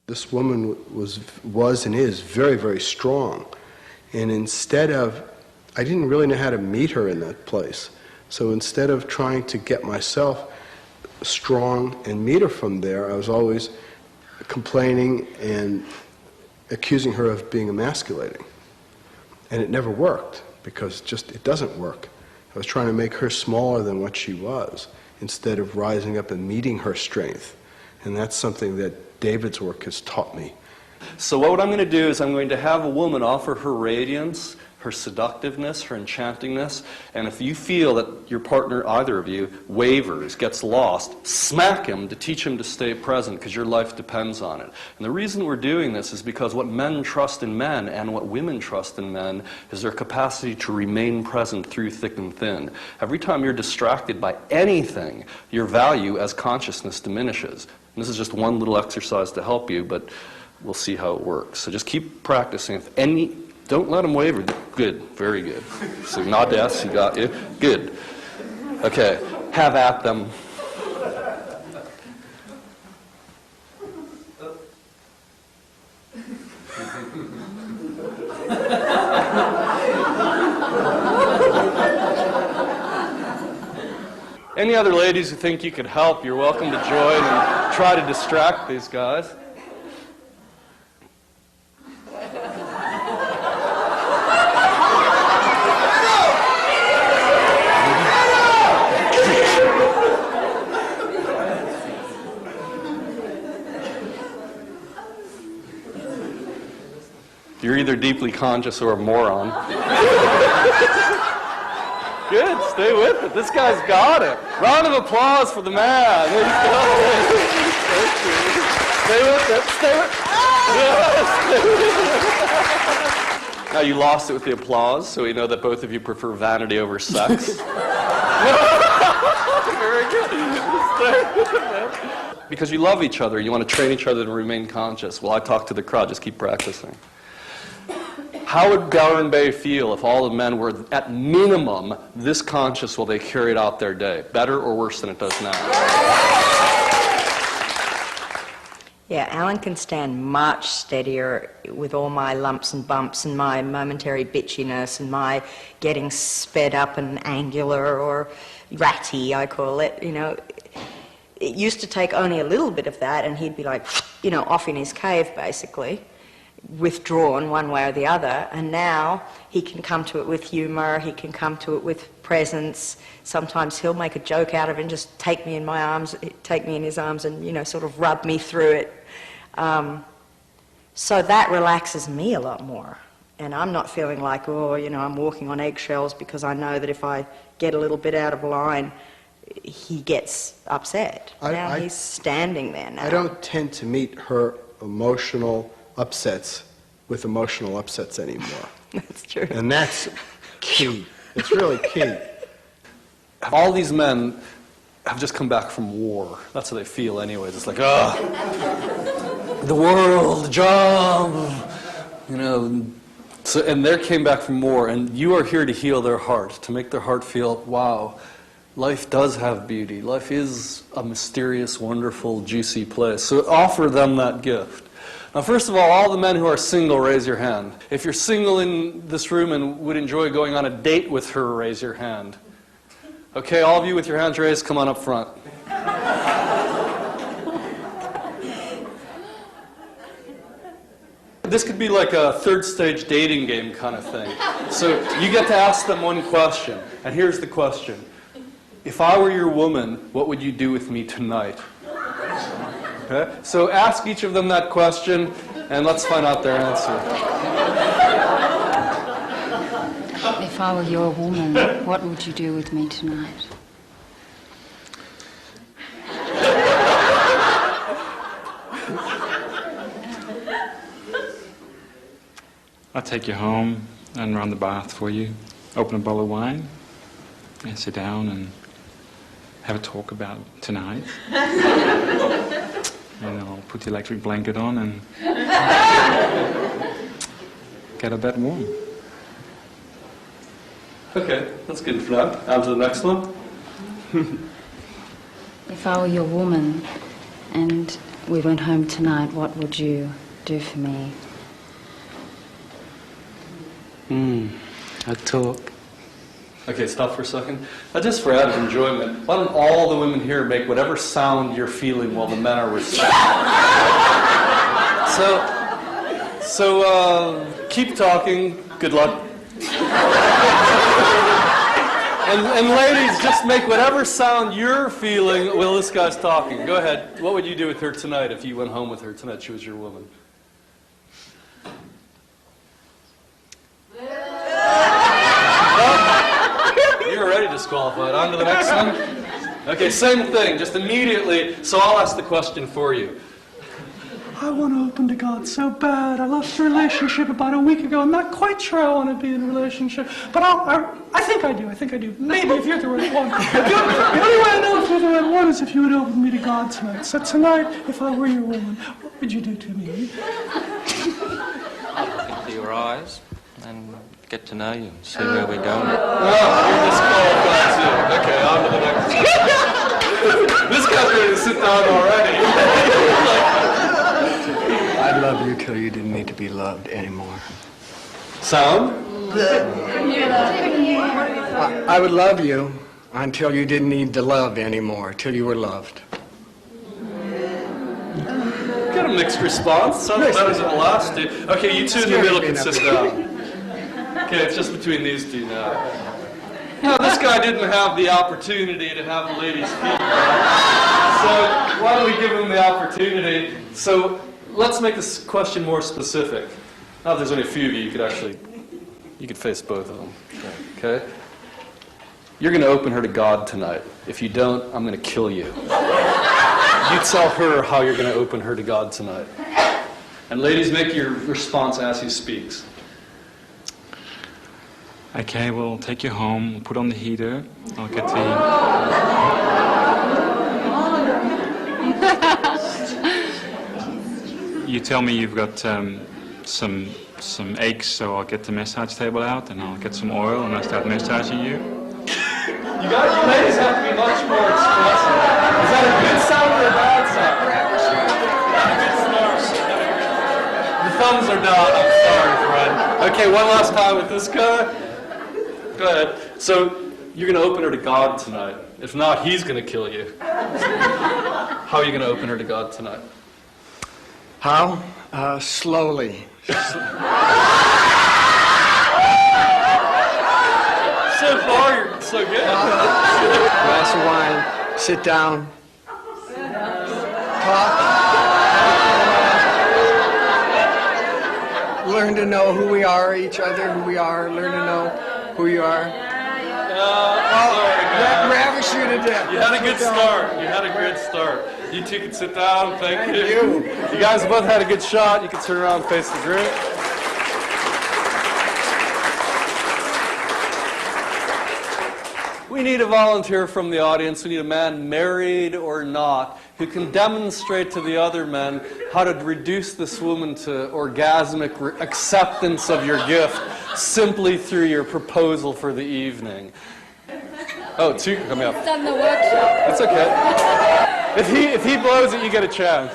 this woman was and is very, very strong. And instead of, I didn't really know how to meet her in that place. So instead of trying to get myself strong and meet her from there, I was always complaining and accusing her of being emasculating. And it never worked, because it doesn't work. I was trying to make her smaller than what she was, instead of rising up and meeting her strength. And that's something that David's work has taught me. So what I'm going to do is I'm going to have a woman offer her radiance, her seductiveness, her enchantingness, and if you feel that your partner, either of you, wavers, gets lost, smack him to teach him to stay present, because your life depends on it. And the reason we're doing this is because what men trust in men and what women trust in men is their capacity to remain present through thick and thin. Every time you're distracted by anything, your value as consciousness diminishes. And this is just one little exercise to help you, but we'll see how it works. So just keep practicing. Don't let them waver. Good, very good. So nod yes, you got you. Good. Okay, have at them. Any other ladies who think you could help, you're welcome to join and try to distract these guys. You're either deeply conscious or a moron. Good, stay with it. This guy's got it. Round of applause for the man. He's got it. Stay with it. Stay with it. Now you lost it with the applause, so we know that both of you prefer vanity over sex. Very good. Stay with it. Because you love each other, you want to train each other to remain conscious. Well, I talk to the crowd, just keep practicing. How would Gowran Bay feel if all the men were, at minimum, this conscious while they carried out their day? Better or worse than it does now? Yeah, Alan can stand much steadier with all my lumps and bumps and my momentary bitchiness and my getting sped up and angular or ratty, I call it, you know. It used to take only a little bit of that and he'd be like, you know, off in his cave, basically. Withdrawn one way or the other, and now he can come to it with humour, he can come to it with presence. Sometimes he'll make a joke out of it and just take me in my arms, take me in his arms and, you know, sort of rub me through it. So that relaxes me a lot more. And I'm not feeling like, oh, you know, I'm walking on eggshells because I know that if I get a little bit out of line, he gets upset. Now he's standing there now. I don't tend to meet her emotional upsets with emotional upsets anymore. That's true. And that's key. It's really key. All these men have just come back from war. That's how they feel anyways. It's like, ah, the world, the job, you know. So, and they came back from war, and you are here to heal their heart, to make their heart feel, wow, life does have beauty. Life is a mysterious, wonderful, juicy place. So offer them that gift. Now, first of all the men who are single, raise your hand. If you're single in this room and would enjoy going on a date with her, raise your hand. Okay, all of you with your hands raised, come on up front. This could be like a third stage dating game kind of thing. So you get to ask them one question, and here's the question. If I were your woman, what would you do with me tonight? Okay? So ask each of them that question, and let's find out their answer. If I were your woman, what would you do with me tonight? I'd take you home and run the bath for you, open a bottle of wine, and sit down and have a talk about tonight. And I'll put the electric blanket on and get a bed warm. Okay, that's good for now. On to the next one. If I were your woman and we went home tonight, what would you do for me? I'd talk. Okay, stop for a second. Just for added enjoyment, why don't all the women here make whatever sound you're feeling while the men are responding? So keep talking. Good luck. And ladies, just make whatever sound you're feeling while this guy's talking. Go ahead. What would you do with her tonight if you went home with her tonight? She was your woman. You're already disqualified. On to the next one. Okay, same thing, just immediately. So I'll ask the question for you. I want to open to God so bad. I left a relationship about a week ago. I'm not quite sure I want to be in a relationship, but I think I do. I think I do. Maybe if you're the right one. The only way I know if you're the right one is if you would open me to God tonight. So tonight, if I were your woman, what would you do to me? I'd look into your eyes and get to know you and see where we're going. Oh, you're disqualified too. Okay, on to the next one. This guy's ready to sit down already. I'd love you till you didn't need to be loved anymore. Sound? I would love you until you didn't need the love anymore, till you were loved. Got a mixed response. Sounds better than the last two. Okay, you two in the middle can sit down. Okay, it's just between these two now. Now, this guy didn't have the opportunity to have the ladies' feedback. So why don't we give him the opportunity? So let's make this question more specific. Now, if there's only a few of you, you could face both of them. Okay? You're going to open her to God tonight. If you don't, I'm going to kill you. You tell her how you're going to open her to God tonight. And ladies, make your response as he speaks. Okay, we'll take you home, we'll put on the heater, I'll get the... You tell me you've got some aches, so I'll get the massage table out and I'll get some oil and I'll start massaging you. You ladies have to be much more expressive. Is that a good sound or a bad sound? The thumbs are down, I'm sorry, friend. Okay, one last time with this guy. Go ahead. So, you're going to open her to God tonight. If not, he's going to kill you. How are you going to open her to God tonight? How? Slowly. So far, you're so good. Glass of wine. Sit down. Talk. Learn to know who we are, each other, who we are. Learn to know who you are. Ravish you to death. You had a good start. You had a good start. You two can sit down. Thank you. You guys both had a good shot. You can turn around and face the group. We need a volunteer from the audience. We need a man, married or not, who can demonstrate to the other men how to reduce this woman to orgasmic acceptance of your gift simply through your proposal for the evening. Oh, two coming up. Done the workshop. It's okay. If he blows it, you get a chance.